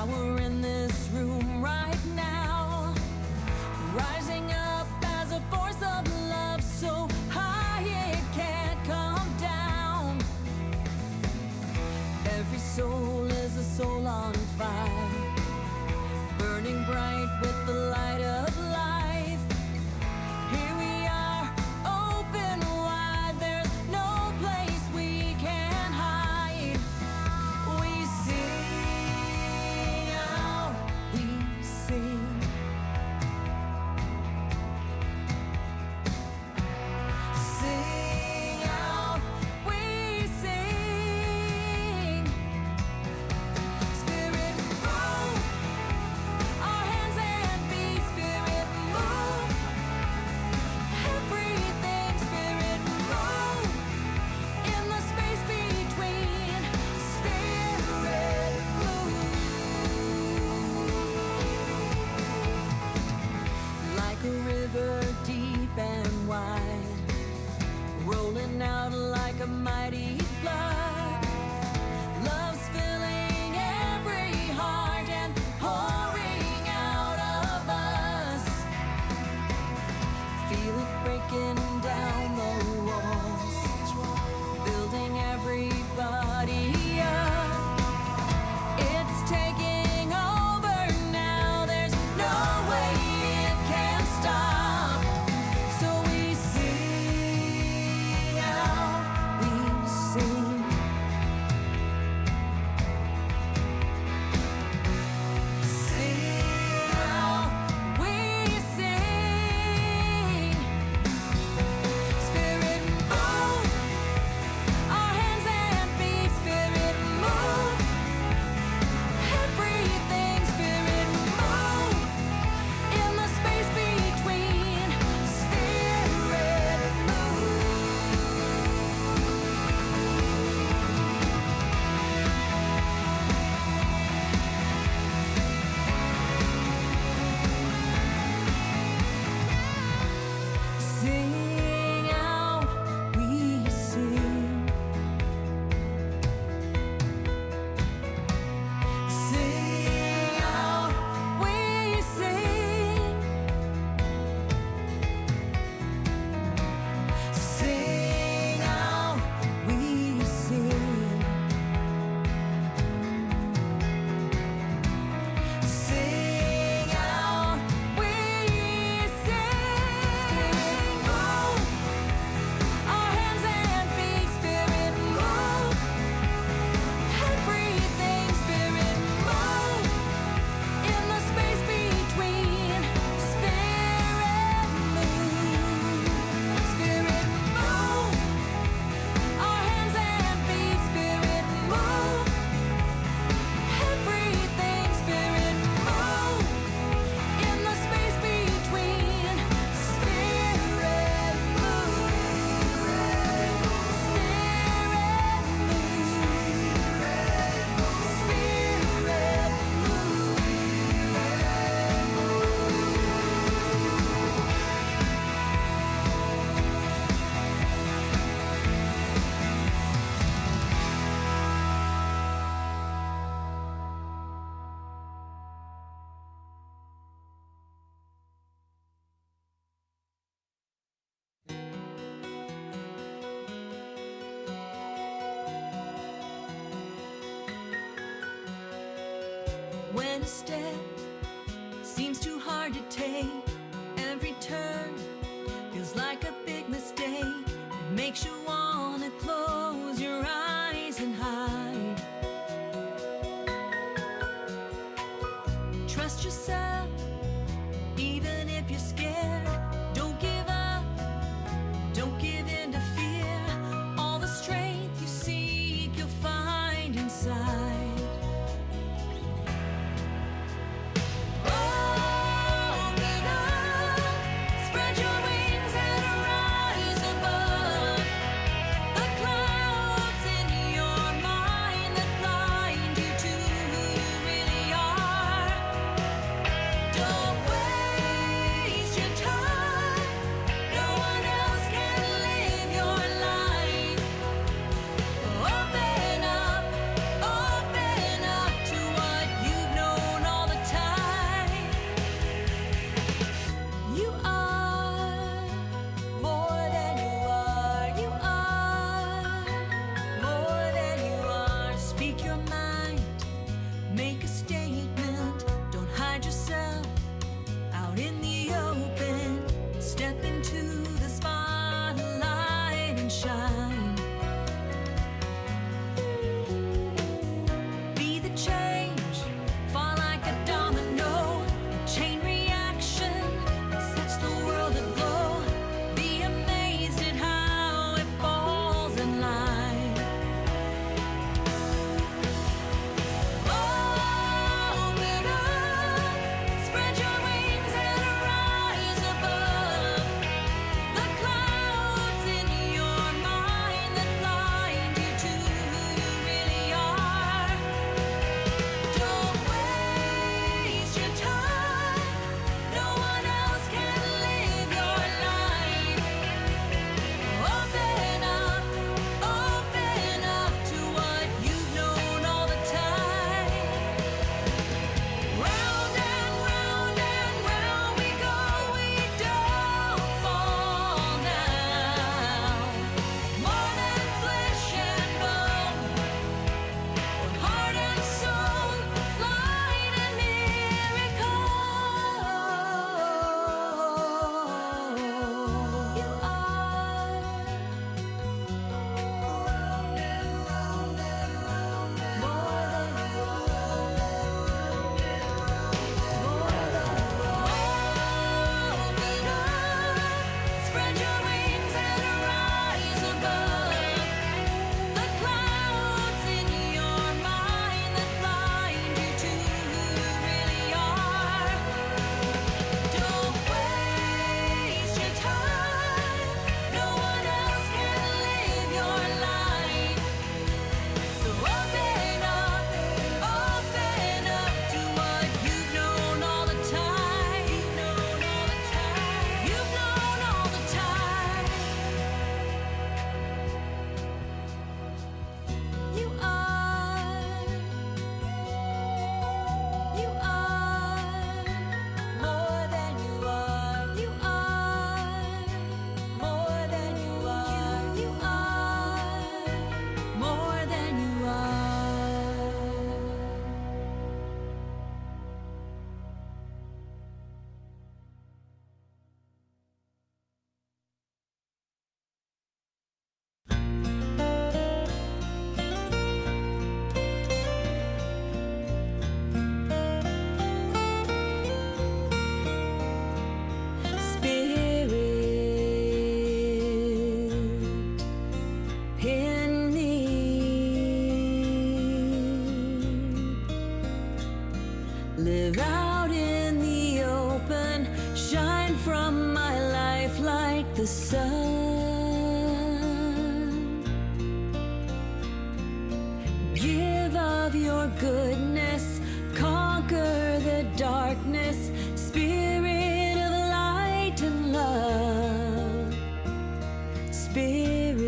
power in this room right now, rising up as a force of love so high it can't come down. Every soul is a soul on fire, burning bright with the light of life. Here we are, open wide, there's no place we can hide. We sing out, we sing. Sing out, we sing. Spirit move, our hands and feet. Spirit move, everything. Spirit move, in the space between. Spirit move, like a river deep and wide, rolling out like a mighty flood. Love's filling every heart and pouring out of us. Feel it breaking down the walls, building everybody up. It's taking over now, there's no way it can stop. So we sing out, we sing. Sing out, we sing. Spirit move, our hands and feet. Spirit move, everything. Spirit move, in the space between. Spirit move. Sing out, we sing. Sing out, we sing. Sing out, we sing. Sing out, we sing. Spirit move, our hands and feet. Spirit move, everything. Spirit move, in the space between. Spirit move. Spirit move, our hands and feet. Spirit move, everything. Spirit move, in the space between. Spirit move. Spirit move. Spirit When a step seems too hard to take, every turn feels like a big mistake. It makes you wanna close your eyes and hide. Trust yourself, even if you're scared. Don't give up, don't give in to fear. All the strength you seek, you'll find inside. Open up, spread your wings and rise above the clouds in your mind that blind you to who you really are. Don't waste Live out in the open, shine from my life like the sun. Give of your goodness, conquer the darkness, Spirit of light and love. Spirit,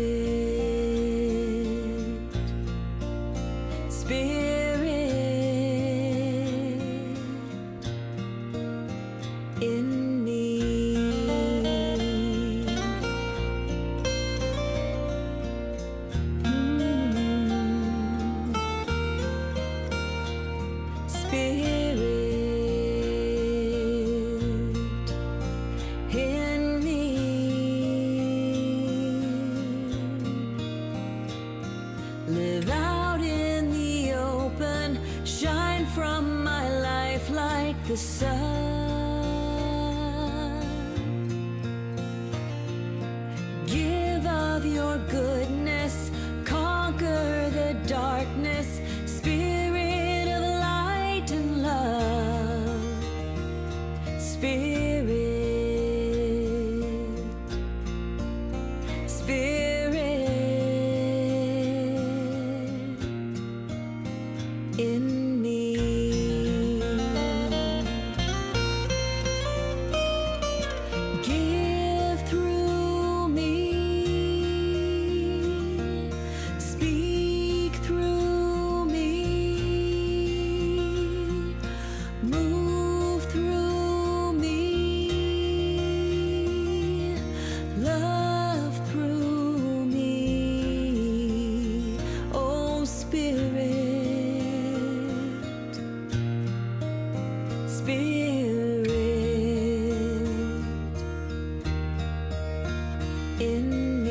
in me. Spirit in me. Live out in the open, shine from my life like the sun. Of your goodness, conquer the darkness, Spirit of light and love. Spirit, Spirit in me. Give through me. Speak through me, move through me, love through me, oh Spirit, Spirit in me.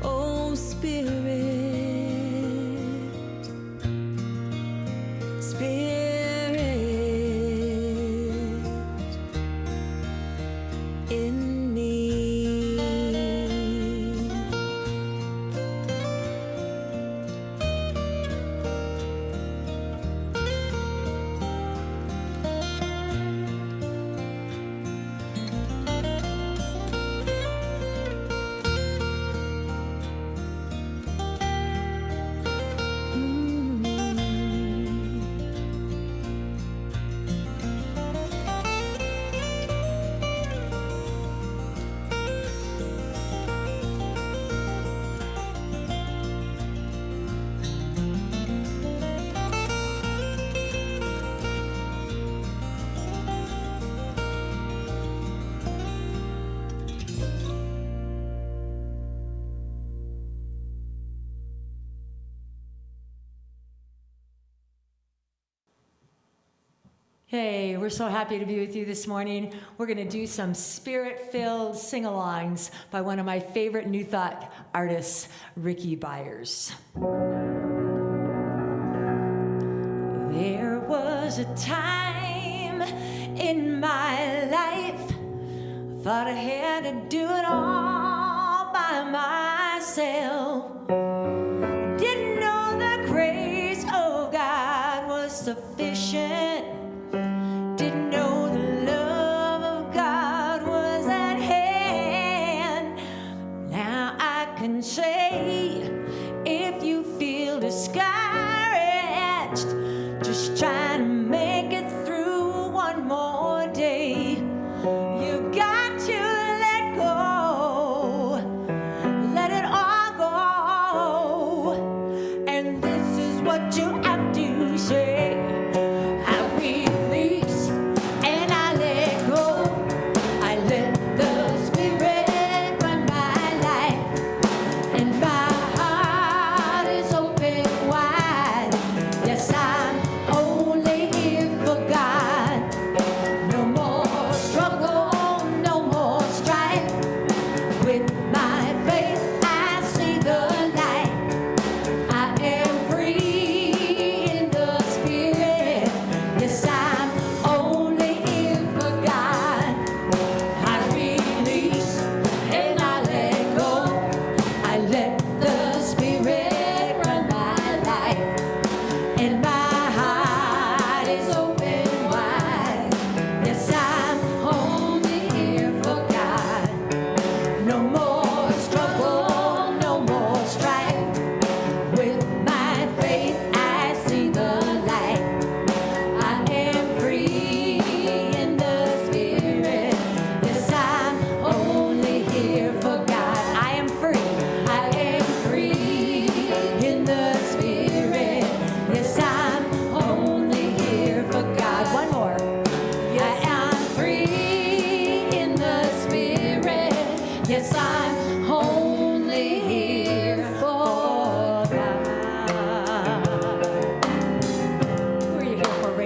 Oh Spirit, Spirit in me. Hey, we're so happy to be with you this morning. We're going to do some spirit-filled sing-alongs by one of my favorite New Thought artists, Ricky Byers. There was a time in my life, thought I had to do it all by myself. Didn't know the grace of God was sufficient. Didn't know the love of God was at hand. Now I can say, if you feel discouraged, just trying to make it through one more day, you got to let go, let it all go, and this is what you have to say. Spirit.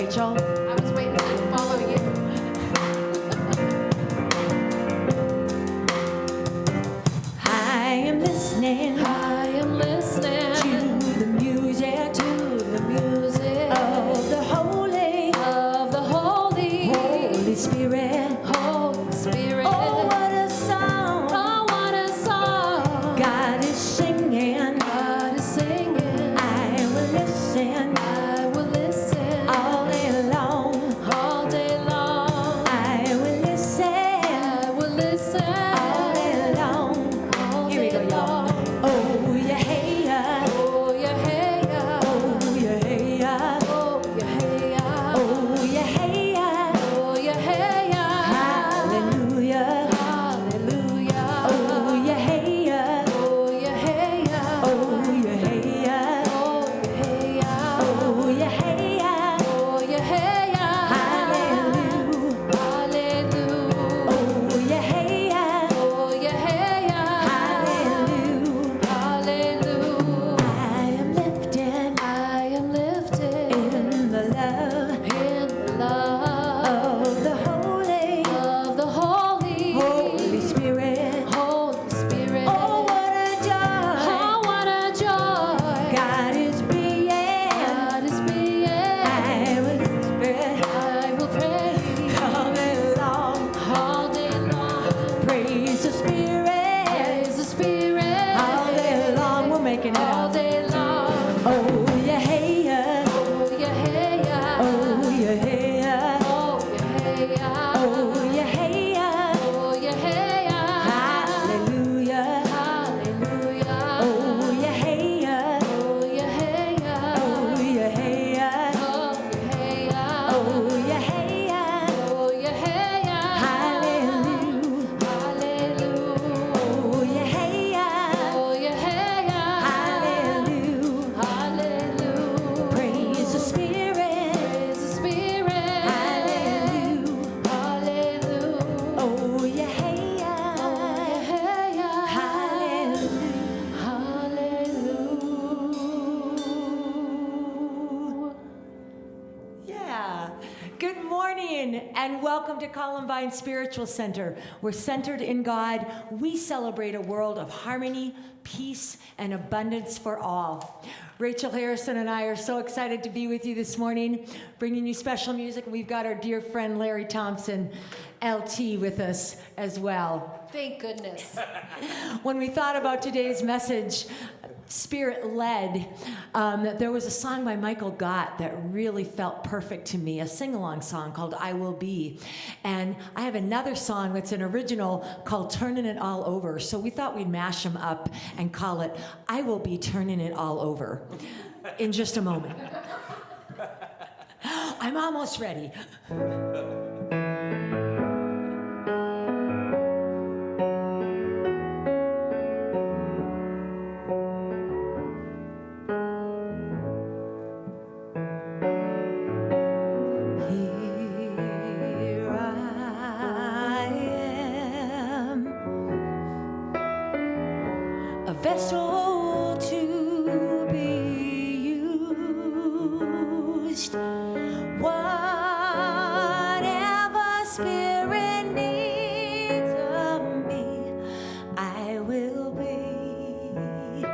Rachel. I was waiting to follow you. I am listening I am listening to the music to the music of the Holy Spirit. Holy Spirit. Oh, what a song Oh, what a song. God is singing. God is singing. I will listen I will listen all day long. all day long. I will listen I will listen all day long. all Here we go, day y'all. long. Oh, yeah, hey, yeah. Oh, yeah, hey, yeah. Oh, yeah, hey, yeah. Oh, yeah, hey, yeah. Oh, yeah, hey, yeah. Oh, yeah, hey, yeah. Hallelujah. Hallelujah. Oh, yeah, hey, yeah. Oh, yeah, hey, yeah. Oh, yeah, hey, yeah. Oh, yeah, hey, yeah. Oh, yeah, hey, yeah. Oh, yeah, hey, yeah. Hallelujah. Hallelujah. Oh, yeah, hey, yeah. Oh, yeah, hey, yeah. Hallelujah. Hallelujah. I am lifted I am lifted in the love in the love of the Holy Holy Spirit. Holy Spirit. Oh, what a joy Oh, what a joy. God is being. God is being. I will whisper I will praise all day long. all day long. Praise the Spirit Praise the Spirit all day long. We're making it all up. day long. Oh, yeah, hey, yeah. Oh, yeah, hey, yeah. Oh, yeah, hey, yeah. Oh, yeah, hey, yeah. Oh, yeah, hey, yeah. Oh, yeah, hey, yeah. Hallelujah. Hallelujah. Oh, yeah, hey, yeah. Oh, yeah, hey, yeah. Oh, yeah, hey, yeah. Oh, yeah, hey, yeah. Oh, yeah, hey, yeah. Oh, yeah, hey, yeah. Hallelujah. Hallelujah. Oh, yeah, hey, yeah. Oh, yeah, hey, yeah. Hallelujah. Hallelujah. Praise the Spirit. Praise the Spirit. Hallelujah. Hallelujah. Oh, yeah, hey, yeah. Oh, yeah, hey, yeah. Hallelujah. Hallelujah. Yeah. Good morning and welcome to Columbine Spiritual Center. We're centered in God. We celebrate a world of harmony, peace, and abundance for all. Rachel Harrison and I are so excited to be with you this morning, bringing you special music. We've got our dear friend Larry Thompson, LT, with us as well. Thank goodness. When we thought about today's message, Spirit-led, there was a song by Michael Gott that really felt perfect to me, a sing-along song called I Will Be. And I have another song that's an original called Turning It All Over. So we thought we'd mash them up and call it I Will Be Turning It All Over in just a moment. I'm almost ready. Here I am, a vessel to be used. Whatever Spirit needs of me, I will be.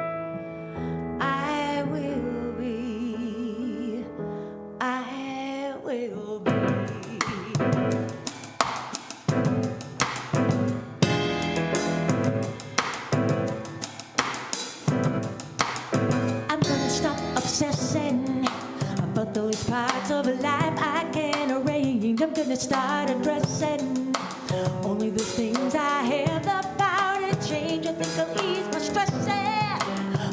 I will be. I will be. I'm gonna stop obsessing about those parts of life I can't arrange. I'm gonna start addressing only the things I have the power to change. I think I'll ease my stressing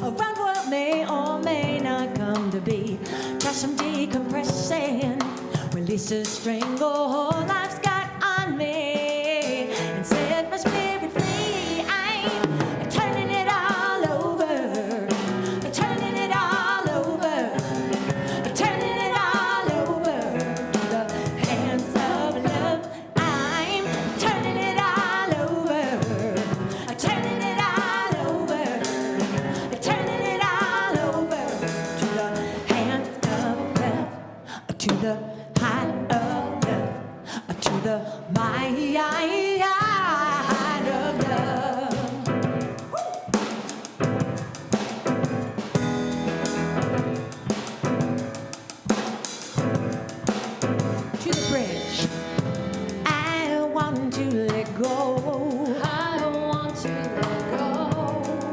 around what may or may not come to be. Try some decompressing, release the stranglehold life's got on me, and set my spirit free. I'm turning it all over, turning it all over, turning it all over to the hands of love. I'm turning it all over, turning it all over, turning it all over to the hands of love, to the the mind of love. To the bridge. I want to let go. I want to let go.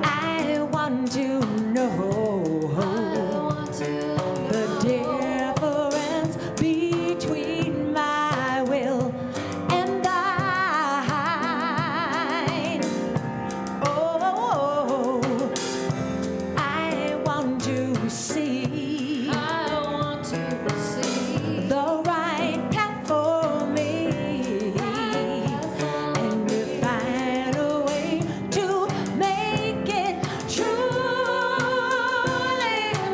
I want to know I want to the know difference between my will and thine. Oh, I want to see I want to see the right path for me and to find a way to make it truly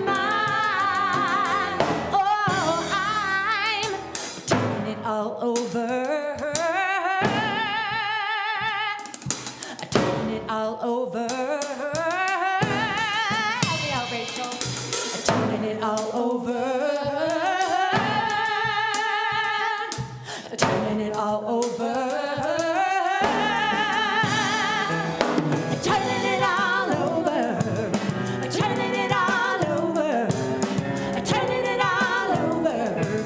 mine. Oh, I'm turning it all over. Turning it all over. Help me out, Rachel. Turning it all over. Turning it all over. Turning it all over. Turning it all over. Turning it all over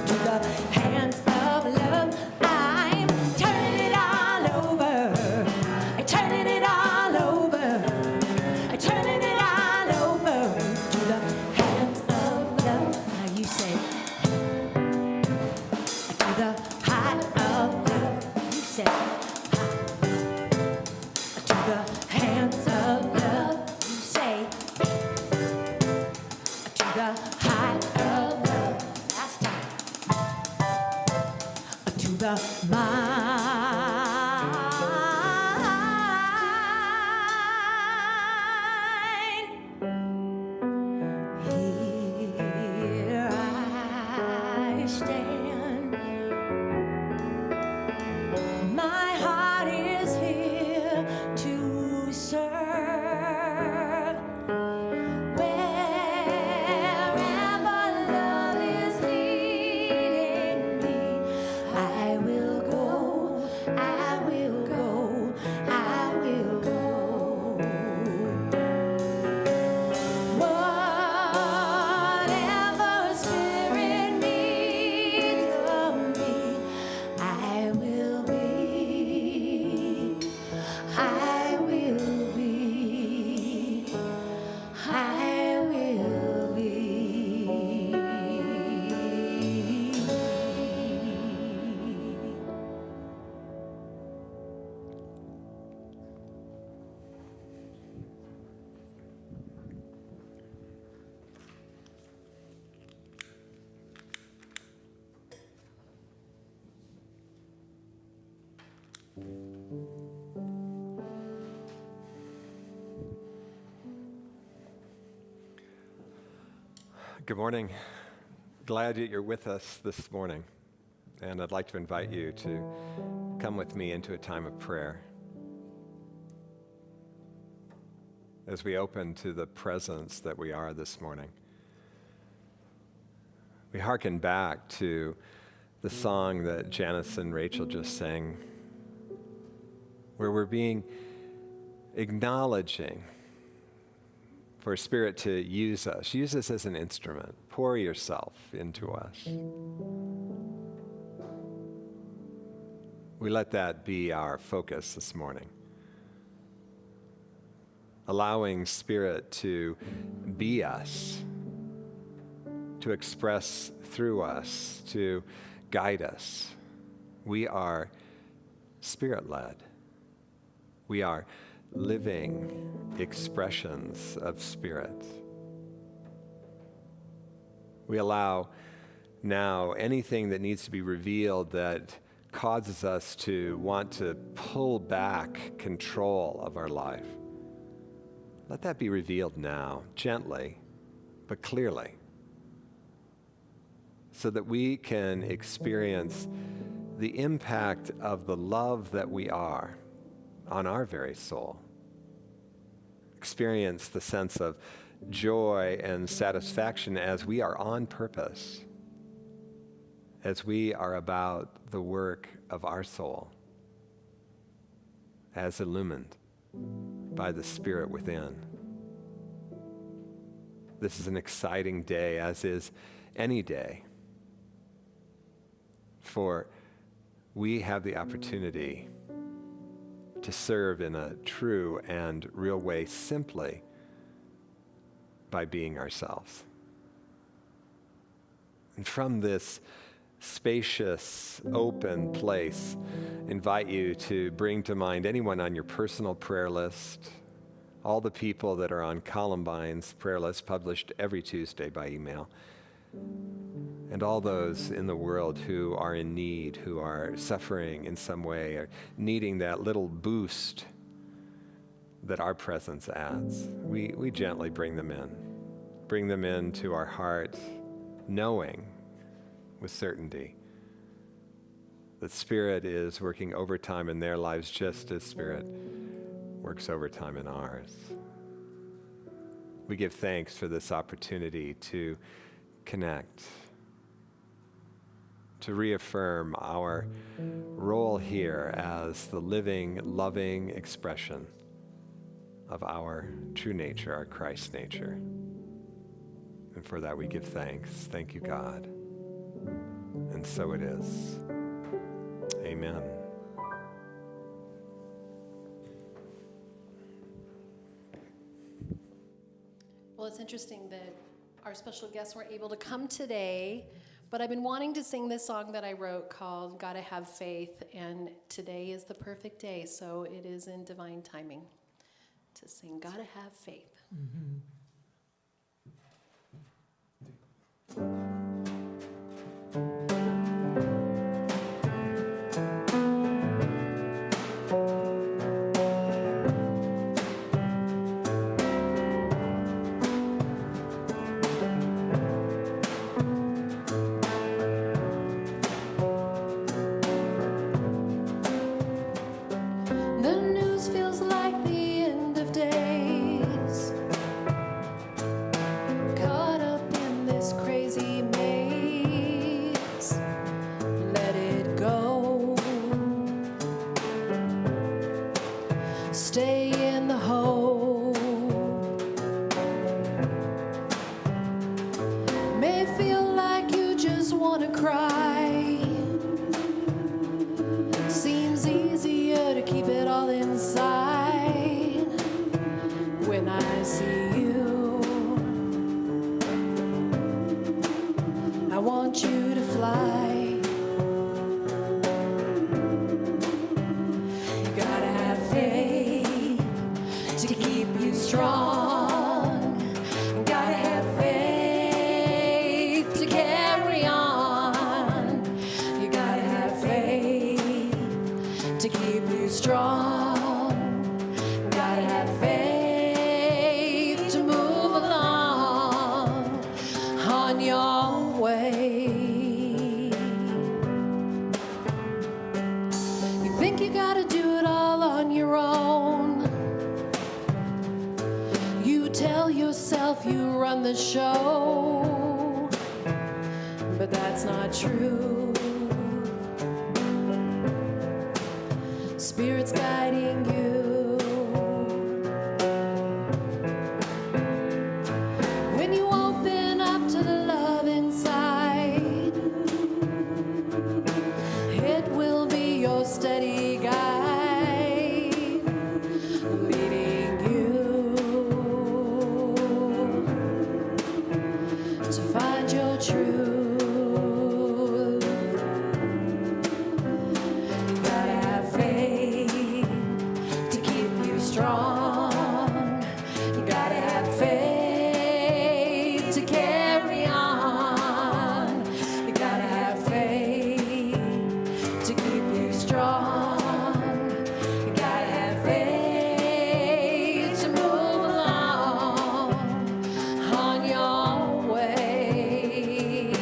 to the hands of love. I'm turning it all over. Turning it all over. Turning it all over to the hands of love. Now you say, to the heart of love. You say, to the hands of love. You say, to the heart of love. Last time. To the mind. Here I stand. My heart is here to serve. Wherever love is leading me, I will go. I will go. I will go. Whatever Spirit needs of me, I will be. I will be. I will be. Good morning. Glad that you're with us this morning. And I'd like to invite you to come with me into a time of prayer as we open to the presence that we are this morning. We hearken back to the song that Janice and Rachel just sang, where we're being acknowledging for Spirit to use us. Use us as an instrument. Pour yourself into us. We let that be our focus this morning. Allowing Spirit to be us, to express through us, to guide us. We are Spirit-led. We are living expressions of Spirit. We allow now anything that needs to be revealed that causes us to want to pull back control of our life. Let that be revealed now, gently, but clearly, so that we can experience the impact of the love that we are on our very soul. Experience the sense of joy and satisfaction as we are on purpose. as we are about the work of our soul as illumined by the Spirit within. This is an exciting day, as is any day, for we have the opportunity to serve in a true and real way simply by being ourselves. And from this spacious, open place, invite you to bring to mind anyone on your personal prayer list, all the people that are on Columbine's prayer list, published every Tuesday by email, and all those in the world who are in need, who are suffering in some way, or needing that little boost that our presence adds. We gently bring them into our heart, knowing with certainty that Spirit is working overtime in their lives just as Spirit works overtime in ours. We give thanks for this opportunity to connect, to reaffirm our role here as the living, loving expression of our true nature, our Christ nature. And for that we give thanks. Thank you, God. And so it is. Amen. Well, it's interesting that our special guests weren't able to come today, but I've been wanting to sing this song that I wrote called Gotta Have Faith, and today is the perfect day, so it is in divine timing to sing Gotta Have Faith. Mm-hmm. The news feels like the end of days, caught up in this crazy maze. Let it go. Stay in the hope. May feel like you just want to cry. Seems easier to keep it all inside when I see you. I want you to fly. You gotta have faith to keep you strong. You gotta have faith to carry on. You gotta have faith to keep you strong. Gotta have faith to move along on your way. You think you gotta do it all on your own. You tell yourself you run the show, but that's not true. Spirit's guiding you. When you open up to the love inside, it will be your steady guide, leading you to find your truth. You gotta have faith to keep you strong. You gotta have faith to carry on. You gotta have faith to keep you strong. You gotta have faith to move along on your way.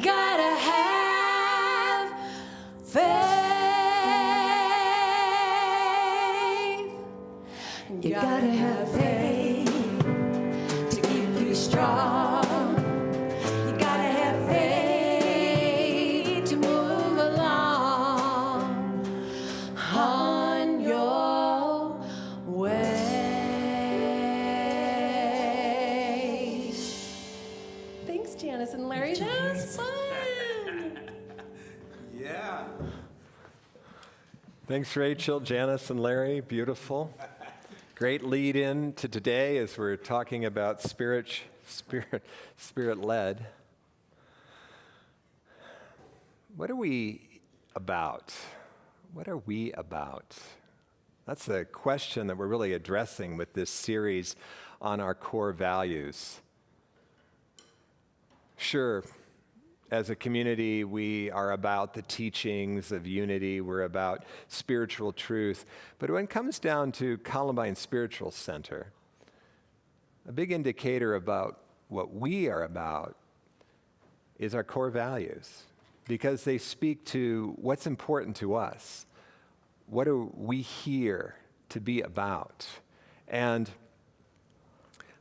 Gotta have faith. You gotta have faith to keep you strong. You gotta have faith to move along on your way. Thanks, Janice and Larry. That was fun. Yeah. Thanks, Rachel, Janice, and Larry. Beautiful. Great lead in to today as we're talking about spirit-led. What are we about? What are we about? That's the question that we're really addressing with this series on our core values. Sure, as a community, we are about the teachings of unity. We're about spiritual truth. But when it comes down to Columbine Spiritual Center, a big indicator about what we are about is our core values, because they speak to what's important to us. What are we here to be about? And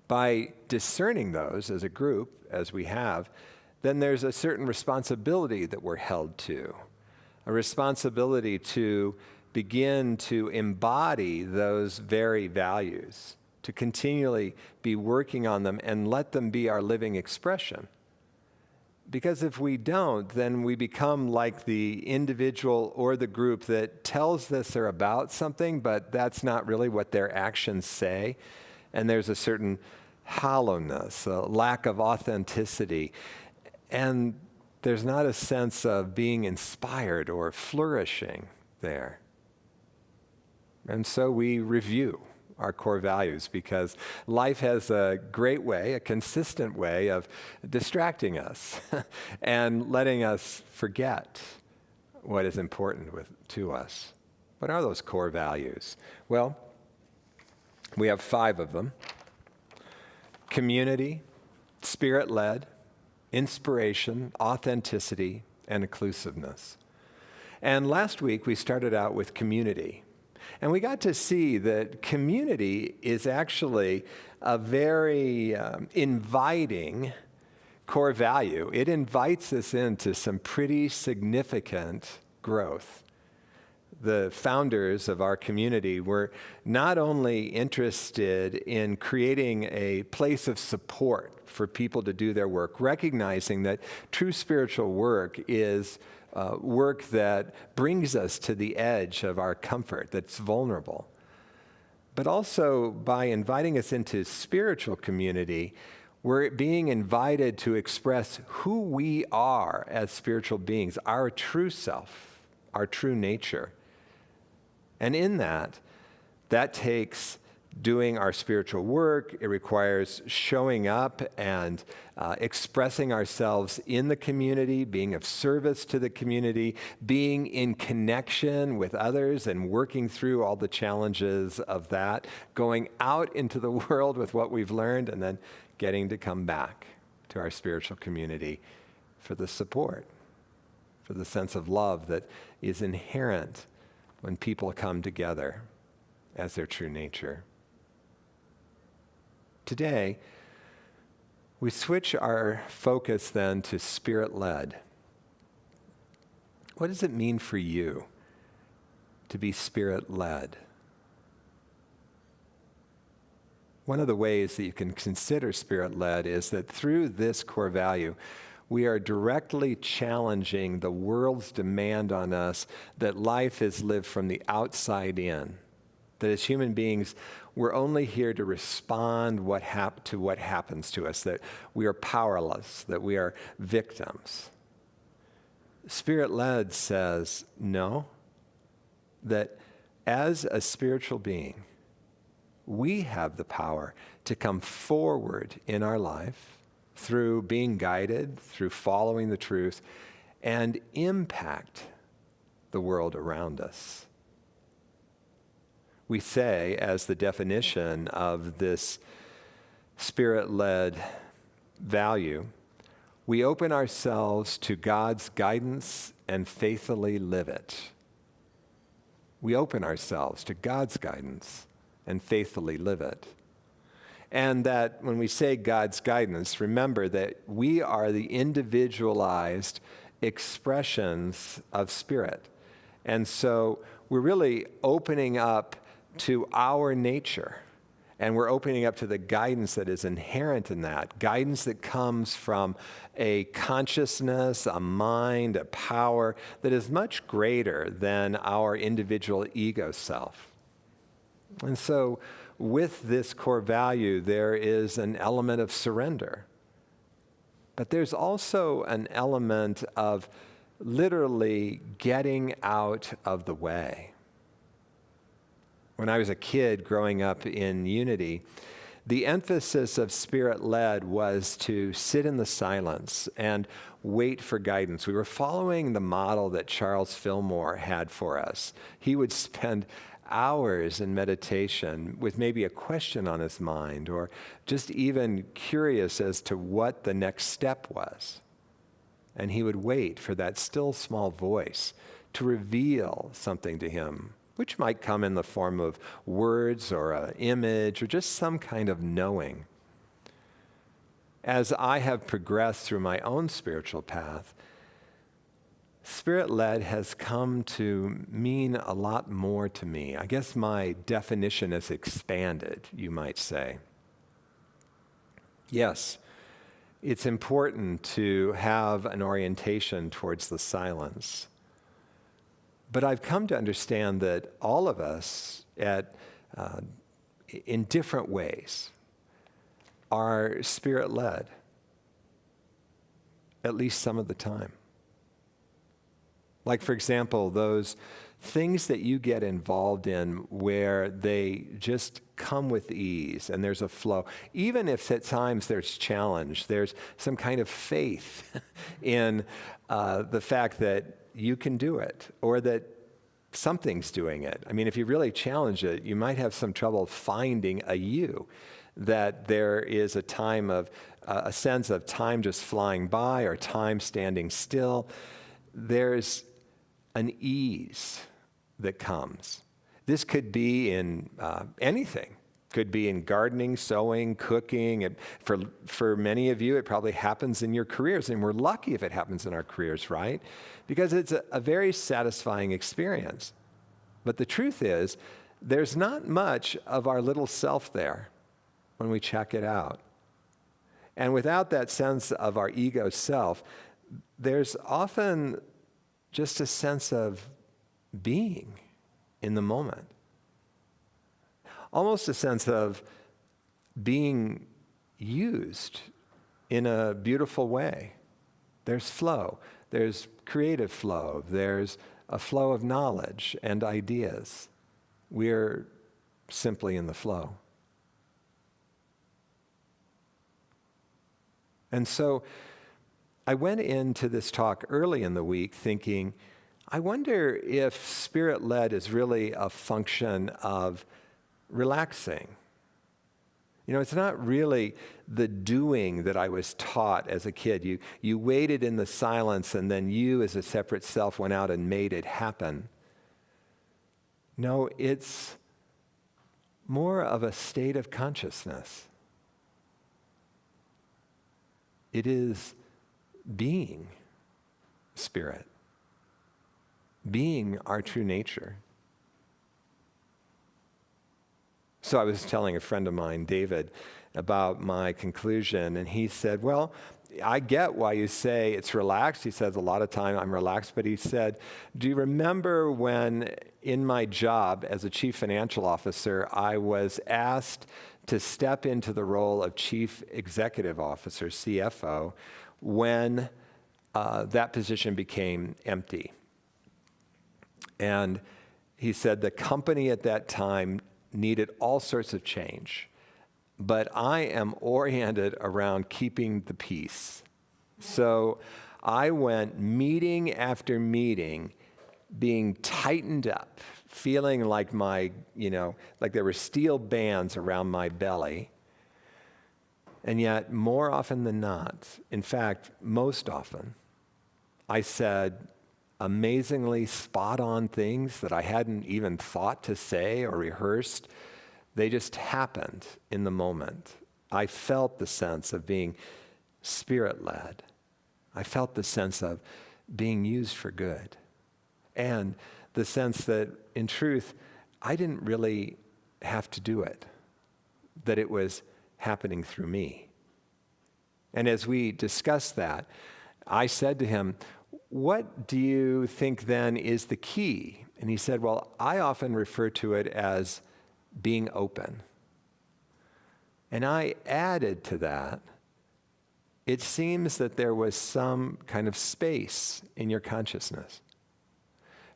by discerning those as a group, as we have, then there's a certain responsibility that we're held to, a responsibility to begin to embody those very values, to continually be working on them and let them be our living expression. Because if we don't, then we become like the individual or the group that tells us they're about something, but that's not really what their actions say. And there's a certain hollowness, a lack of authenticity. And there's not a sense of being inspired or flourishing there. And so we review our core values, because life has a great way, a consistent way of distracting us and letting us forget what is important to us. What are those core values? Well, we have 5 of them: community, spirit-led, inspiration, authenticity, and inclusiveness. And last week we started out with community. And we got to see that community is actually a very inviting core value. It invites us into some pretty significant growth. The founders of our community were not only interested in creating a place of support for people to do their work, recognizing that true spiritual work is work that brings us to the edge of our comfort, that's vulnerable. But also, by inviting us into spiritual community, we're being invited to express who we are as spiritual beings, our true self, our true nature. And in that takes doing our spiritual work. It requires showing up and expressing ourselves in the community, being of service to the community, being in connection with others and working through all the challenges of that, going out into the world with what we've learned, and then getting to come back to our spiritual community for the support, for the sense of love that is inherent when people come together as their true nature. Today, we switch our focus then to spirit-led. What does it mean for you to be spirit-led? One of the ways that you can consider spirit-led is that through this core value, we are directly challenging the world's demand on us that life is lived from the outside in. That as human beings, we're only here to respond to what happens to us, that we are powerless, that we are victims. Spirit-led says, no, that as a spiritual being, we have the power to come forward in our life through being guided, through following the truth, and impact the world around us. We say, as the definition of this spirit-led value, we open ourselves to God's guidance and faithfully live it. We open ourselves to God's guidance and faithfully live it. And that when we say God's guidance, remember that we are the individualized expressions of Spirit. And so we're really opening up to our nature. And we're opening up to the guidance that is inherent in that, guidance that comes from a consciousness, a mind, a power that is much greater than our individual ego self. And so with this core value, there is an element of surrender. But there's also an element of literally getting out of the way. When I was a kid growing up in Unity, the emphasis of Spirit-led was to sit in the silence and wait for guidance. We were following the model that Charles Fillmore had for us. He would spend hours in meditation with maybe a question on his mind or just even curious as to what the next step was. And he would wait for that still small voice to reveal something to him, which might come in the form of words or an image or just some kind of knowing. As I have progressed through my own spiritual path, Spirit-led has come to mean a lot more to me. I guess my definition has expanded, you might say. Yes, it's important to have an orientation towards the silence. But I've come to understand that all of us, in different ways, are Spirit-led, at least some of the time. Like, for example, those things that you get involved in where they just come with ease and there's a flow. Even if at times there's challenge, there's some kind of faith in the fact that you can do it or that something's doing it. I mean, if you really challenge it, you might have some trouble finding a you, that there is a time of, a sense of time just flying by or time standing still. There's an ease that comes. This could be in anything. Could be in gardening, sewing, cooking. For many of you, it probably happens in your careers, and we're lucky if it happens in our careers, right? Because it's a very satisfying experience. But the truth is, there's not much of our little self there when we check it out. And without that sense of our ego self, there's often just a sense of being in the moment. Almost a sense of being used in a beautiful way. There's flow. There's creative flow. There's a flow of knowledge and ideas. We're simply in the flow. And so I went into this talk early in the week thinking, I wonder if Spirit-led is really a function of relaxing. You know, it's not really the doing that I was taught as a kid. You waited in the silence and then you as a separate self went out and made it happen. No, it's more of a state of consciousness. It is being Spirit, being our true nature. So I was telling a friend of mine, David, about my conclusion, and he said, well, I get why you say it's relaxed. He says a lot of time I'm relaxed, but he said, do you remember when in my job as a chief financial officer, I was asked to step into the role of chief executive officer, CFO, when that position became empty. And he said the company at that time needed all sorts of change, but I am oriented around keeping the peace. So I went meeting after meeting, being tightened up, feeling like like there were steel bands around my belly. And yet, more often than not, in fact, most often, I said amazingly spot-on things that I hadn't even thought to say or rehearsed. They just happened in the moment. I felt the sense of being Spirit-led. I felt the sense of being used for good. And the sense that, in truth, I didn't really have to do it, that it was happening through me. And as we discussed that, I said to him, what do you think then is the key? And he said, well, I often refer to it as being open. And I added to that, it seems that there was some kind of space in your consciousness.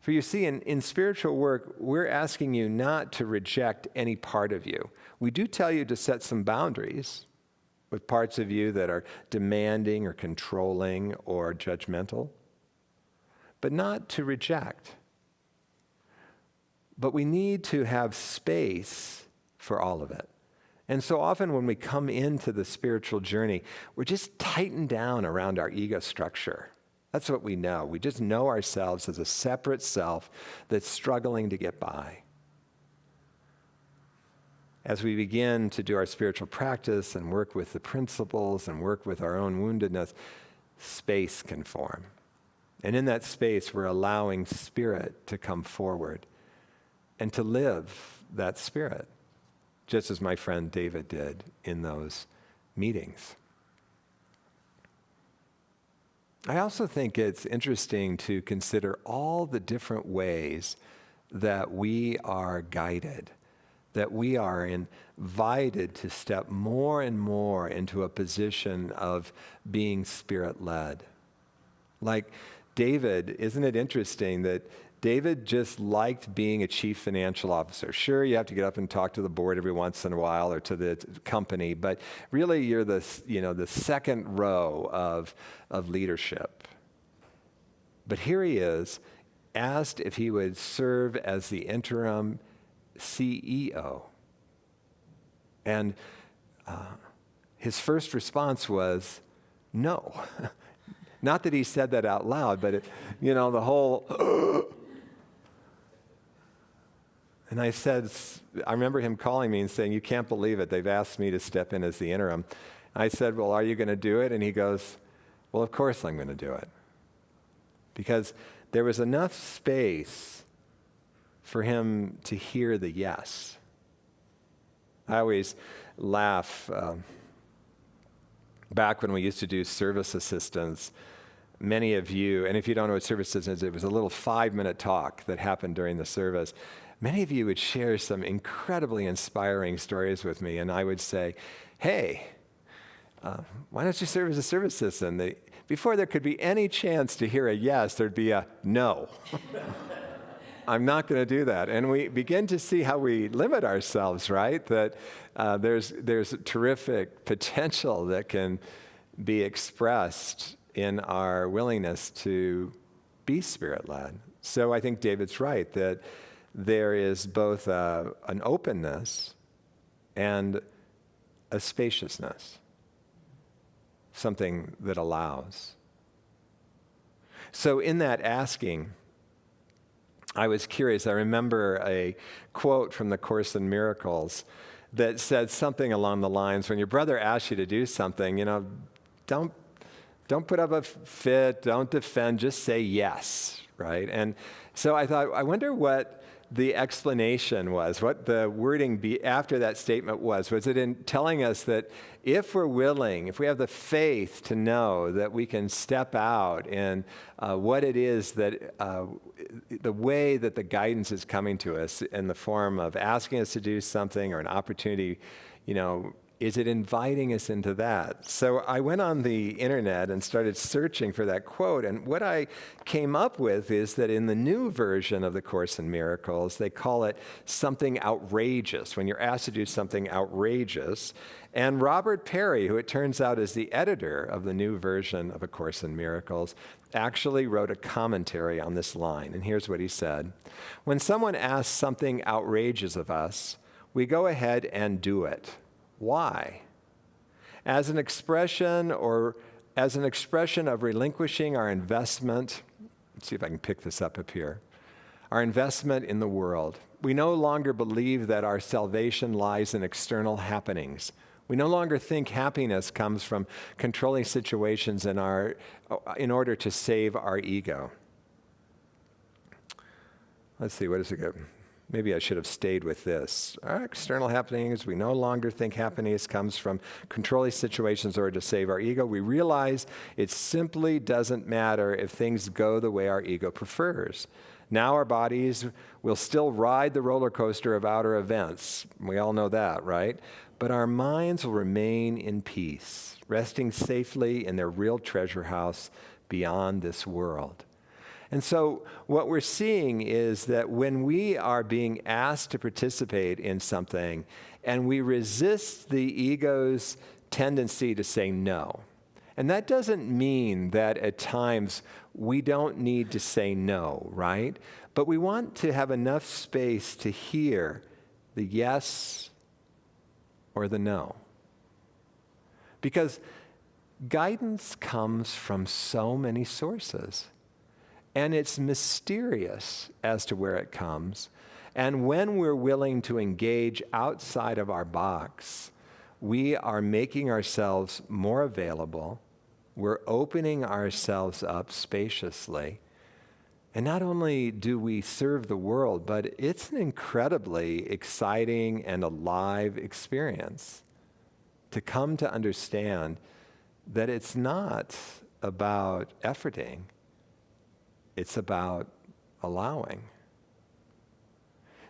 For you see, in spiritual work, we're asking you not to reject any part of you. We do tell you to set some boundaries with parts of you that are demanding or controlling or judgmental, but not to reject. But we need to have space for all of it. And so often when we come into the spiritual journey, we're just tightened down around our ego structure. That's what we know. We just know ourselves as a separate self that's struggling to get by. As we begin to do our spiritual practice and work with the principles and work with our own woundedness, space can form. And in that space, we're allowing Spirit to come forward and to live that Spirit, just as my friend David did in those meetings. I also think it's interesting to consider all the different ways that we are guided, that we are invited to step more and more into a position of being Spirit-led. Like David, isn't it interesting that David just liked being a chief financial officer? Sure, you have to get up and talk to the board every once in a while or to the company, but really you're the second row of leadership. But here he is, asked if he would serve as the interim CEO. And his first response was, no. Not that he said that out loud, but the whole... And I remember him calling me and saying, you can't believe it, they've asked me to step in as the interim. I said, well, are you going to do it? And he goes, well, of course I'm going to do it. Because there was enough space for him to hear the yes. I always laugh. Back when we used to do service assistance, many of you, and if you don't know what service assistance is, it was a little 5-minute talk that happened during the service. Many of you would share some incredibly inspiring stories with me, and I would say, hey, why don't you serve as a service assistant? Before there could be any chance to hear a yes, there'd be a no. I'm not going to do that. And we begin to see how we limit ourselves, right? That there's terrific potential that can be expressed in our willingness to be Spirit-led. So I think David's right that there is both an openness and a spaciousness, something that allows. So in that asking, I was curious. I remember a quote from the Course in Miracles that said something along the lines, when your brother asks you to do something, don't put up a fit, don't defend, just say yes, right? And so I thought, I wonder what the explanation was, what the wording after that statement was. Was it in telling us that if we're willing, if we have the faith to know that we can step out in what it is that, the way that the guidance is coming to us in the form of asking us to do something or an opportunity, is it inviting us into that? So I went on the internet and started searching for that quote, and what I came up with is that in the new version of the Course in Miracles, they call it something outrageous, when you're asked to do something outrageous. And Robert Perry, who it turns out is the editor of the new version of A Course in Miracles, actually wrote a commentary on this line, and here's what he said. When someone asks something outrageous of us, we go ahead and do it. Why? as an expression of relinquishing our investment. Let's see if I can pick this up here. Our investment in the world. We no longer believe that our salvation lies in external happenings. We no longer think happiness comes from controlling situations in order to save our ego. Let's see, what does it go? Maybe I should have stayed with this. Our external happenings, we no longer think happiness comes from controlling situations in order to save our ego. We realize it simply doesn't matter if things go the way our ego prefers. Now our bodies will still ride the roller coaster of outer events. We all know that, right? But our minds will remain in peace, resting safely in their real treasure house beyond this world. And so what we're seeing is that when we are being asked to participate in something and we resist the ego's tendency to say no, and that doesn't mean that at times we don't need to say no, right? But we want to have enough space to hear the yes or the no. Because guidance comes from so many sources. And it's mysterious as to where it comes. And when we're willing to engage outside of our box, we are making ourselves more available. We're opening ourselves up spaciously. And not only do we serve the world, but it's an incredibly exciting and alive experience to come to understand that it's not about efforting. It's about allowing.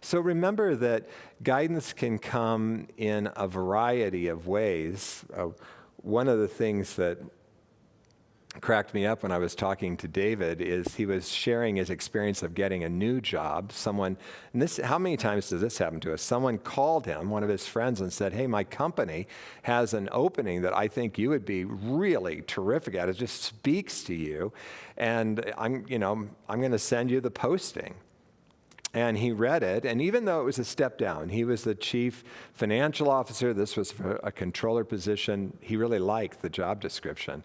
So remember that guidance can come in a variety of ways. One of the things that cracked me up when I was talking to David is he was sharing his experience of getting a new job. How many times does this happen to us? Someone called him, one of his friends, and said, "Hey, my company has an opening that I think you would be really terrific at. It just speaks to you, and I'm going to send you the posting." And he read it, and even though it was a step down, he was the chief financial officer, this was a controller position, he really liked the job description.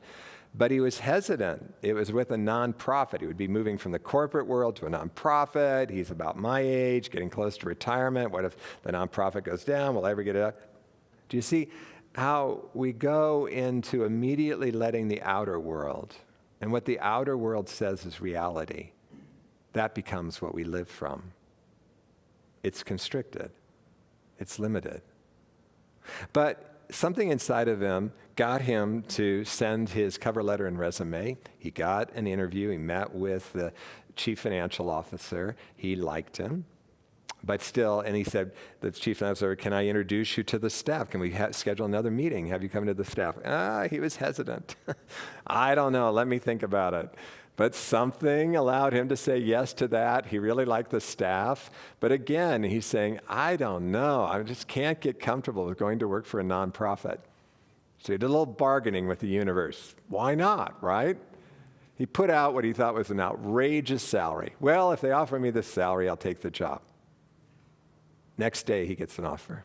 But he was hesitant. It was with a nonprofit. He would be moving from the corporate world to a nonprofit. He's about my age, getting close to retirement. What if the nonprofit goes down? Will I ever get it up? Do you see how we go into immediately letting the outer world, and what the outer world says is reality, that becomes what we live from. It's constricted. It's limited. But something inside of him got him to send his cover letter and resume. He got an interview. He met with the chief financial officer. He liked him. But still, and he said, the chief financial officer, "Can I introduce you to the staff? Can we schedule another meeting? Have you come to the staff?" He was hesitant. "I don't know. Let me think about it." But something allowed him to say yes to that. He really liked the staff. But again, he's saying, "I don't know. I just can't get comfortable with going to work for a nonprofit." So he did a little bargaining with the universe. Why not, right? He put out what he thought was an outrageous salary. "Well, if they offer me this salary, I'll take the job." Next day, he gets an offer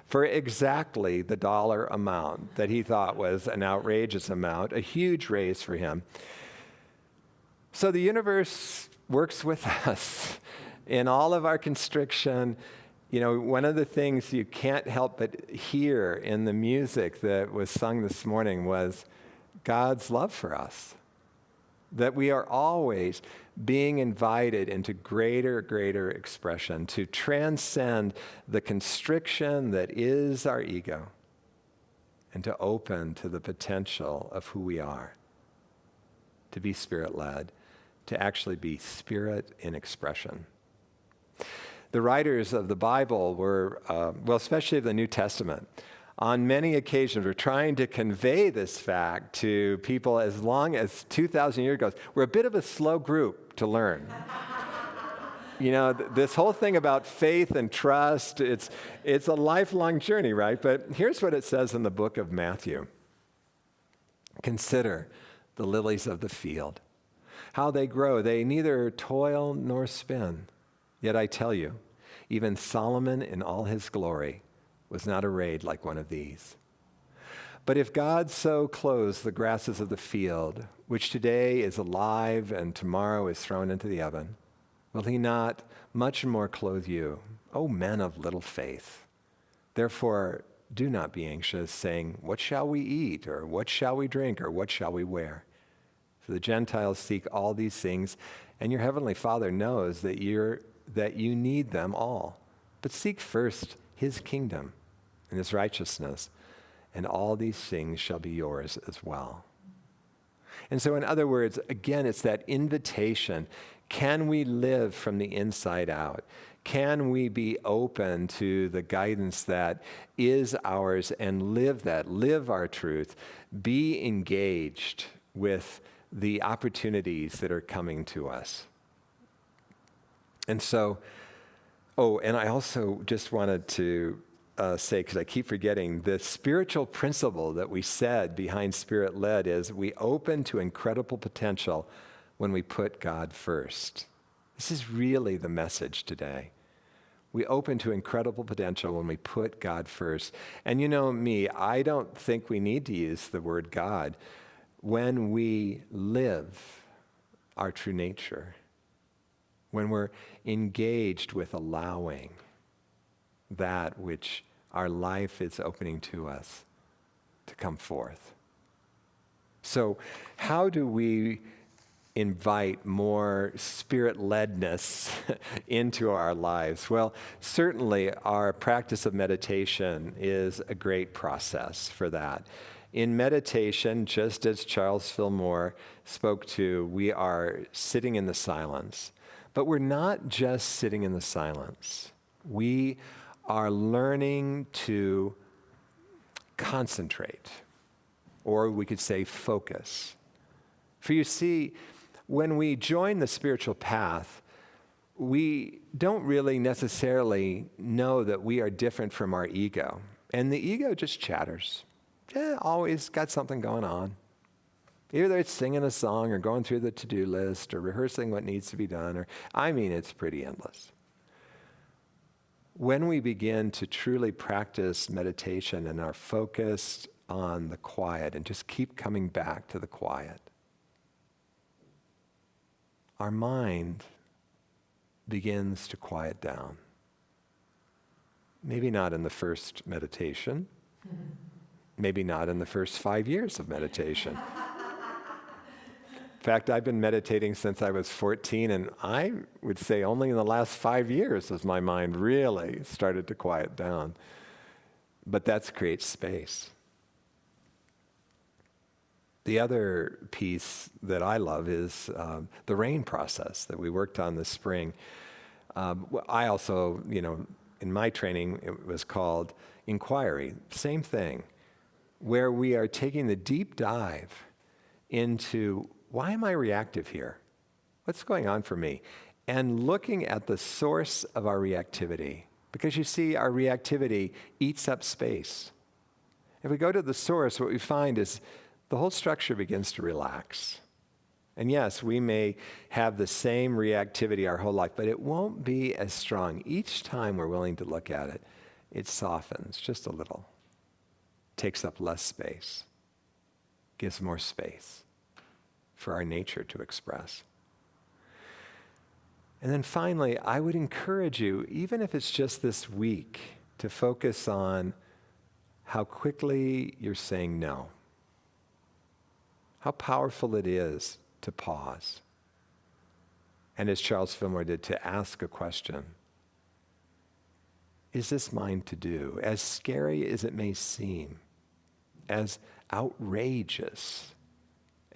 for exactly the dollar amount that he thought was an outrageous amount, a huge raise for him. So the universe works with us in all of our constriction. You know, one of the things you can't help but hear in the music that was sung this morning was God's love for us. That we are always being invited into greater expression, to transcend the constriction that is our ego, and to open to the potential of who we are, to be Spirit-led, to actually be Spirit in expression. The writers of the Bible were, especially of the New Testament, on many occasions were trying to convey this fact to people as long as 2,000 years ago. We're a bit of a slow group to learn. You know, this whole thing about faith and trust, it's a lifelong journey, right? But here's what it says in the book of Matthew. "Consider the lilies of the field, how they grow. They neither toil nor spin. Yet I tell you, even Solomon in all his glory was not arrayed like one of these. But if God so clothes the grasses of the field, which today is alive and tomorrow is thrown into the oven, will he not much more clothe you, O men of little faith? Therefore, do not be anxious, saying, what shall we eat, or what shall we drink, or what shall we wear? For the Gentiles seek all these things, and your heavenly Father knows that you need them all. But seek first his kingdom and his righteousness, and all these things shall be yours as well. And so in other words, again, it's that invitation. Can we live from the inside out? Can we be open to the guidance that is ours and live our truth, be engaged with the opportunities that are coming to us? And so, and I also just wanted to say, because I keep forgetting, the spiritual principle that we said behind Spirit-led is we open to incredible potential when we put God first. This is really the message today. We open to incredible potential when we put God first. And you know me, I don't think we need to use the word God when we live our true nature, when we're engaged with allowing that which our life is opening to us to come forth. So how do we invite more spirit-ledness into our lives? Well, certainly our practice of meditation is a great process for that. In meditation, just as Charles Fillmore spoke to, we are sitting in the silence. But we're not just sitting in the silence. We are learning to concentrate, or we could say focus. For you see, when we join the spiritual path, we don't really necessarily know that we are different from our ego. And the ego just chatters. Yeah, always got something going on. Either it's singing a song or going through the to-do list or rehearsing what needs to be done, it's pretty endless. When we begin to truly practice meditation and are focused on the quiet and just keep coming back to the quiet, our mind begins to quiet down. Maybe not in the first meditation, maybe not in the first 5 years of meditation. In fact, I've been meditating since I was 14, and I would say only in the last 5 years has my mind really started to quiet down. But that creates space. The other piece that I love is the RAIN process that we worked on this spring. I also, in my training, it was called inquiry. Same thing, where we are taking the deep dive into why am I reactive here? What's going on for me? And looking at the source of our reactivity. Because you see, our reactivity eats up space. If we go to the source, what we find is the whole structure begins to relax. And yes, we may have the same reactivity our whole life, but it won't be as strong. Each time we're willing to look at it, it softens just a little, takes up less space, gives more space for our nature to express. And then finally, I would encourage you, even if it's just this week, to focus on how quickly you're saying no. How powerful it is to pause. And as Charles Fillmore did, to ask a question. Is this mine to do? As scary as it may seem, as outrageous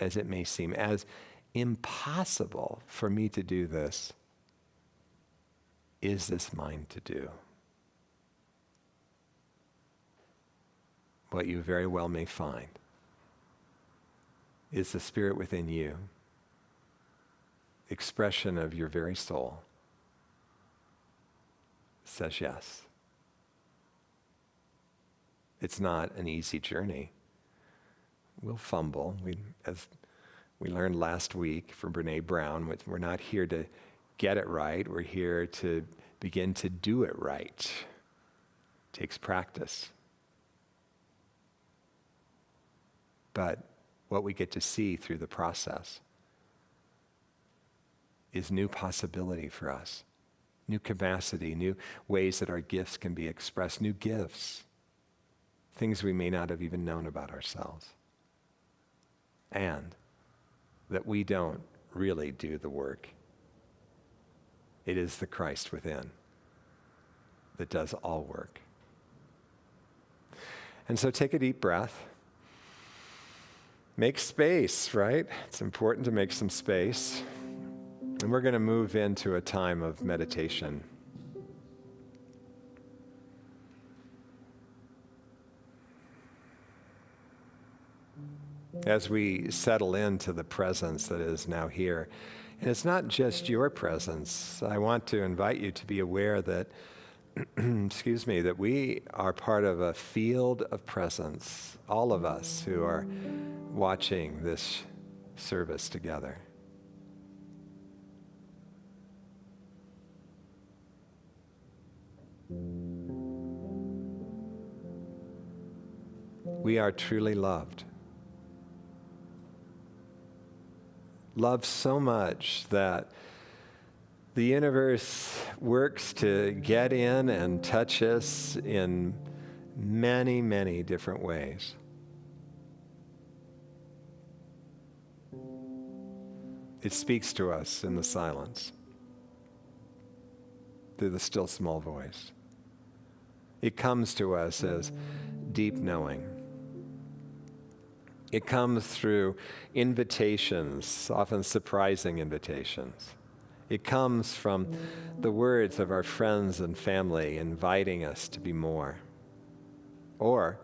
as it may seem, as impossible for me to do this, is this mine to do? What you very well may find is the Spirit within you, expression of your very soul, says yes. It's not an easy journey. We'll fumble. As we learned last week from Brene Brown, we're not here to get it right. We're here to begin to do it right. It takes practice. But what we get to see through the process is new possibility for us, new capacity, new ways that our gifts can be expressed, new gifts, things we may not have even known about ourselves. And that we don't really do the work. It is the Christ within that does all work. And so take a deep breath. Make space, right? It's important to make some space. And we're going to move into a time of meditation. As we settle into the presence that is now here, and it's not just your presence, I want to invite you to be aware that, that we are part of a field of presence, all of us who are watching this service together. We are truly loved. Loved so much that the universe works to get in and touch us in many, many different ways. It speaks to us in the silence, through the still small voice. It comes to us as deep knowing. It comes through invitations, often surprising invitations. It comes from the words of our friends and family inviting us to be more, or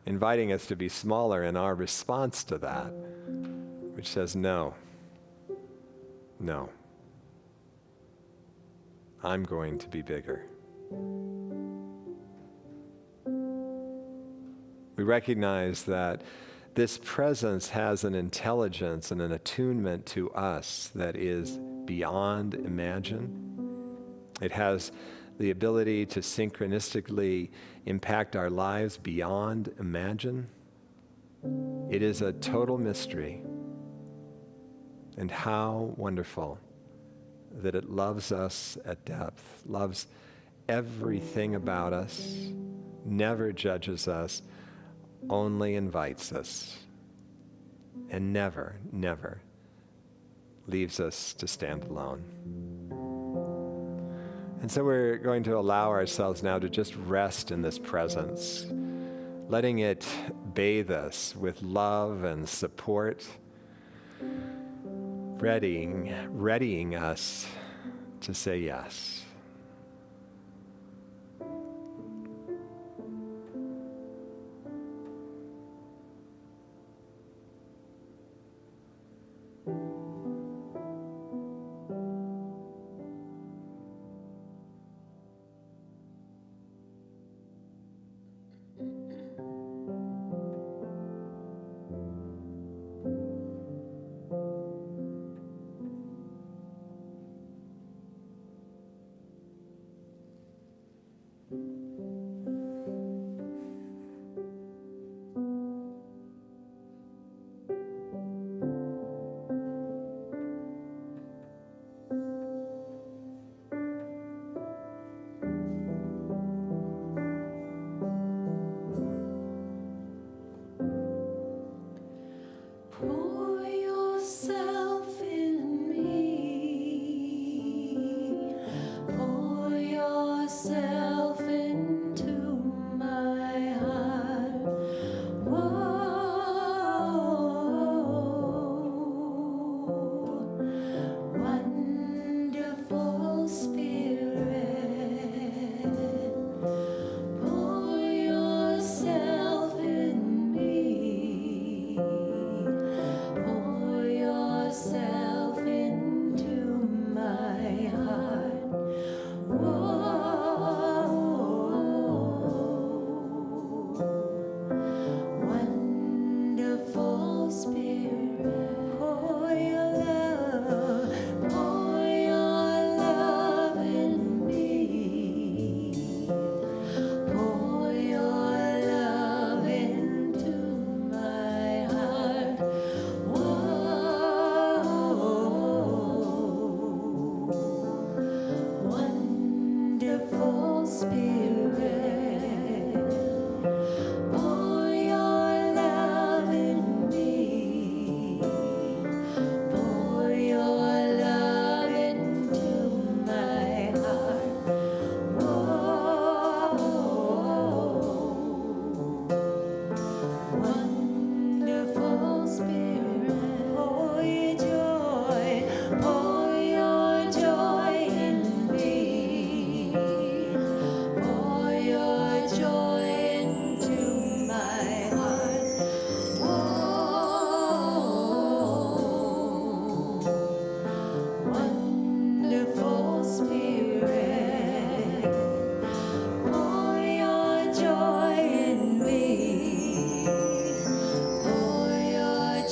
inviting us to be smaller in our response to that, which says, no, I'm going to be bigger. We recognize that this presence has an intelligence and an attunement to us that is beyond imagine. It has the ability to synchronistically impact our lives beyond imagine. It is a total mystery. And how wonderful that it loves us at depth, loves everything about us, never judges us, only invites us, and never, never leaves us to stand alone. And so we're going to allow ourselves now to just rest in this presence, letting it bathe us with love and support, readying us to say yes.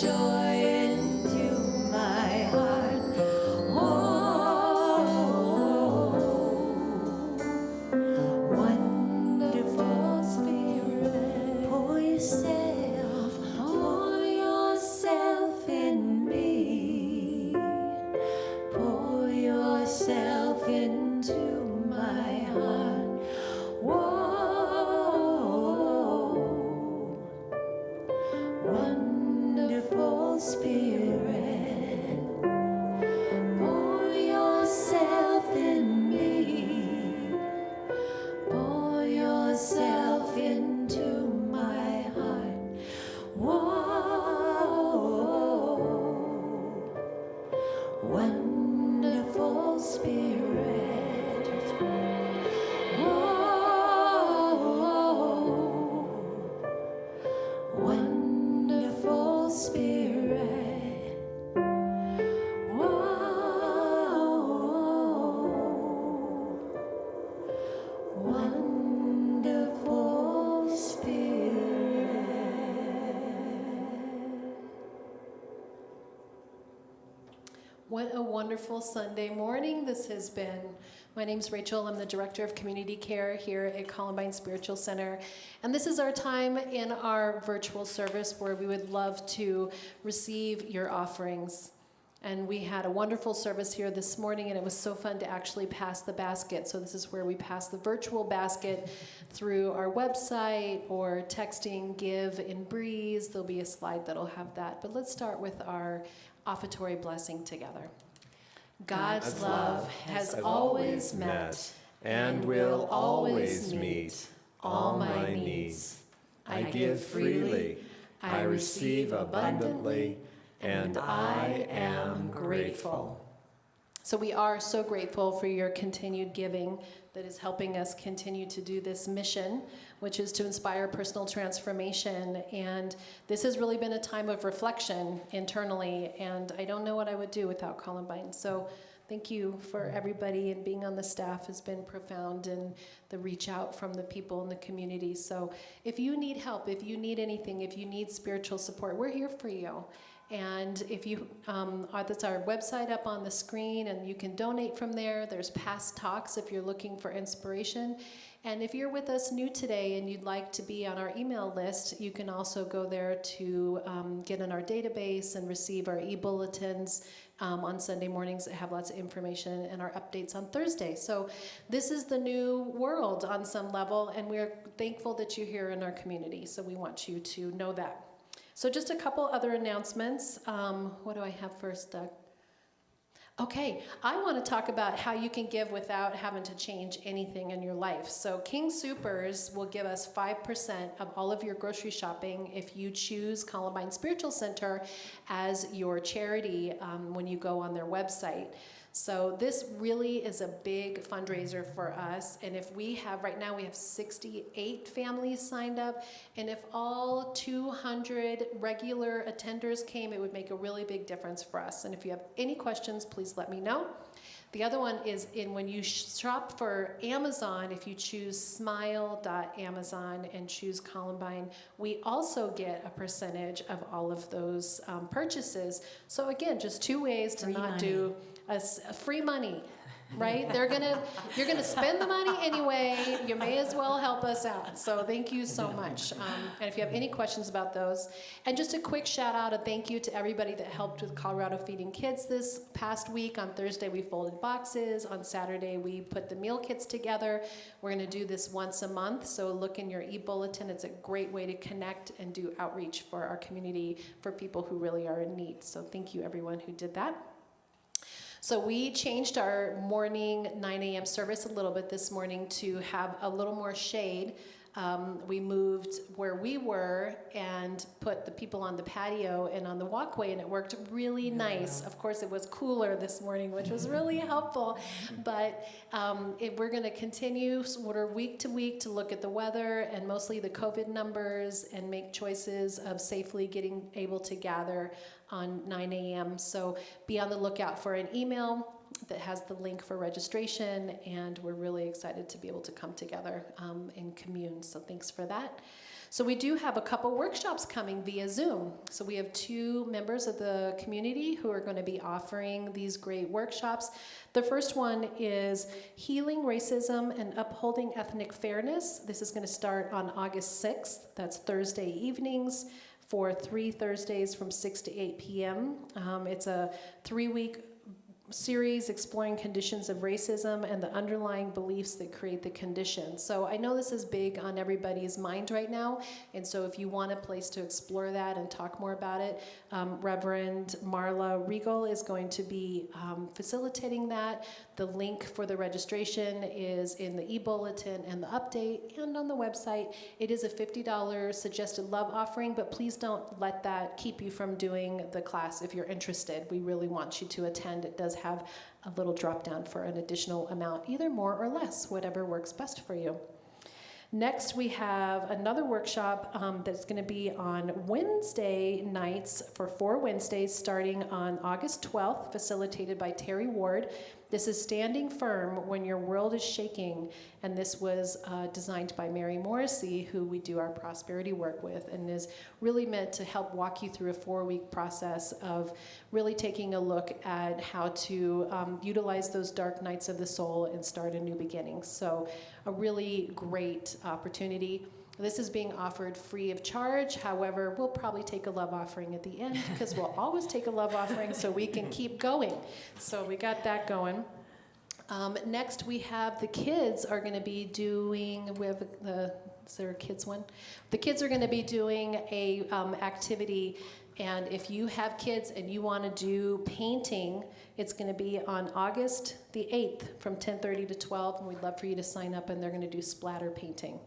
joy into my heart. Oh, wonderful Spirit, pour yourself in me. Pour yourself into my heart. Whoa, wonderful Spirit, pour yourself in me. Pour yourself into my heart. Whoa, wonderful Spirit. Whoa, wonderful Spirit. Whoa, wonderful Spirit. What a wonderful Sunday morning this has been. My name's Rachel. I'm the Director of Community Care here at Columbine Spiritual Center. And this is our time in our virtual service where we would love to receive your offerings. And we had a wonderful service here this morning, and it was so fun to actually pass the basket. So this is where we pass the virtual basket through our website or texting Give in Breeze. There'll be a slide that'll have that. But let's start with our offertory blessing together. God's love has always met and will always meet all my needs. I give freely, I receive abundantly, and I am grateful. So we are so grateful for your continued giving that is helping us continue to do this mission, which is to inspire personal transformation. And this has really been a time of reflection internally, and I don't know what I would do without Columbine. So thank you for everybody, and being on the staff has been profound, and the reach out from the people in the community. So if you need help, if you need anything, if you need spiritual support, we're here for you. And if you, that's our website up on the screen, and you can donate from there. There's past talks if you're looking for inspiration. And if you're with us new today and you'd like to be on our email list, you can also go there to get in our database and receive our e-bulletins on Sunday mornings that have lots of information, and our updates on Thursday. So this is the new world on some level, and we're thankful that you're here in our community. So we want you to know that. So just a couple other announcements. What do I have first, Doug? Okay, I want to talk about how you can give without having to change anything in your life. So King Soopers will give us 5% of all of your grocery shopping if you choose Columbine Spiritual Center as your charity when you go on their website. So this really is a big fundraiser for us, and if we have, right now we have 68 families signed up, and if all 200 regular attenders came, it would make a really big difference for us. And if you have any questions, please let me know. The other one is when you shop for Amazon, if you choose smile.amazon and choose Columbine, we also get a percentage of all of those purchases. So again, just two ways to not do a free money, right? You're gonna spend the money anyway. You may as well help us out. So thank you so much. And if you have any questions about those, and just a quick shout out, a thank you to everybody that helped with Colorado Feeding Kids this past week. On Thursday we folded boxes. On Saturday we put the meal kits together. We're gonna do this once a month. So look in your e-bulletin. It's a great way to connect and do outreach for our community for people who really are in need. So thank you everyone who did that. So we changed our morning 9 a.m. service a little bit this morning to have a little more shade. We moved where we were and put the people on the patio and on the walkway, and it worked really nice. Of course, it was cooler this morning, which was really helpful. But we're going to continue sort of week to week to look at the weather and mostly the COVID numbers and make choices of safely able to gather on 9 a.m. So be on the lookout for an email that has the link for registration, and we're really excited to be able to come together and commune. So thanks for that. So we do have a couple workshops coming via Zoom. So we have 2 members of the community who are going to be offering these great workshops. The first one is Healing Racism and Upholding Ethnic Fairness. This is going to start on August 6th. That's Thursday evenings for 3 Thursdays from 6 to 8 p.m. It's a 3-week series exploring conditions of racism and the underlying beliefs that create the condition. So I know this is big on everybody's mind right now, and so if you want a place to explore that and talk more about it, Reverend Marla Regal is going to be facilitating that. The link for the registration is in the e-bulletin and the update and on the website. It is a $50 suggested love offering, but please don't let that keep you from doing the class if you're interested. We really want you to attend. It does have a little drop down for an additional amount, either more or less, whatever works best for you. Next, we have another workshop that's going to be on Wednesday nights for 4 Wednesdays starting on August 12th, facilitated by Terry Ward. This is Standing Firm When Your World is Shaking, and this was designed by Mary Morrissey, who we do our prosperity work with, and is really meant to help walk you through a 4-week process of really taking a look at how to utilize those dark nights of the soul and start a new beginning. So a really great opportunity. This is being offered free of charge. However, we'll probably take a love offering at the end because we'll always take a love offering so we can keep going. So we got that going. Next, we have the kids are going to be doing, is there a kids one? The kids are going to be doing a activity, and if you have kids and you want to do painting, it's going to be on August the 8th from 10:30 to 12, and we'd love for you to sign up, and they're going to do splatter painting.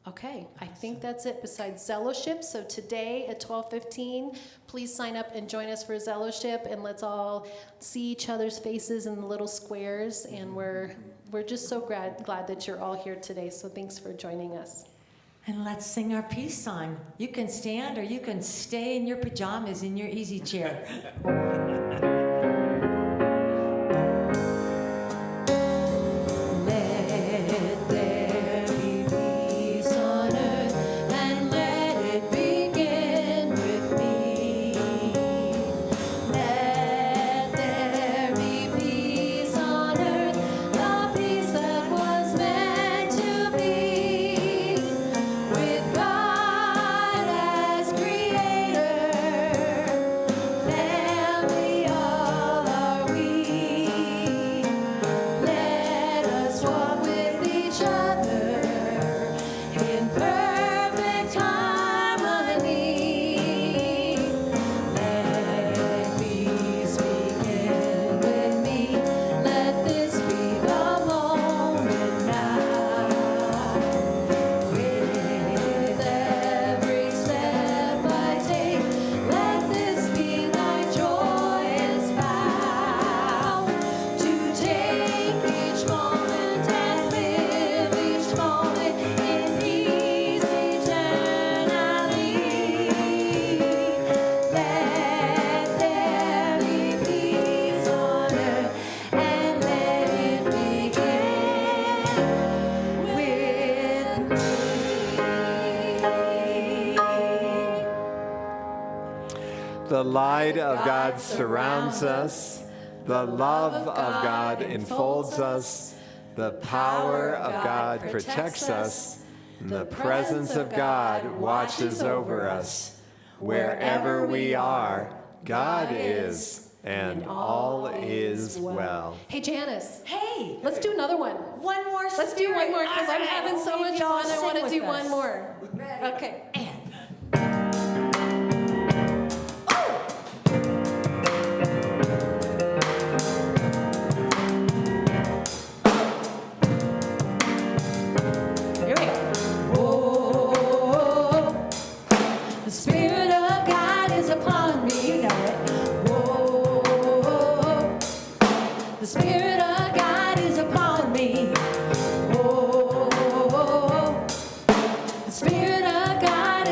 Okay, I think that's it besides Zeloship. So today at 12:15, please sign up and join us for Zeloship, and let's all see each other's faces in the little squares. And we're just so glad that you're all here today. So thanks for joining us. And let's sing our peace song. You can stand or you can stay in your pajamas in your easy chair. The light of God surrounds us. The love of God enfolds us. The power of God protects us. And the presence of God watches over us. Wherever we are, God is, and all is well. Hey, Janice. Hey! Let's do another one. One more. Let's do one more because I'm All right, having so only if much y'all fun. I sing want to with do us. one more. Okay. And here we go. Whoa, the Spirit of God is upon me. You know it. Whoa, the Spirit of God is upon me. Whoa, the Spirit of God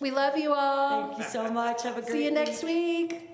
We love you all. Thank you so much. Have a great See you week. next week.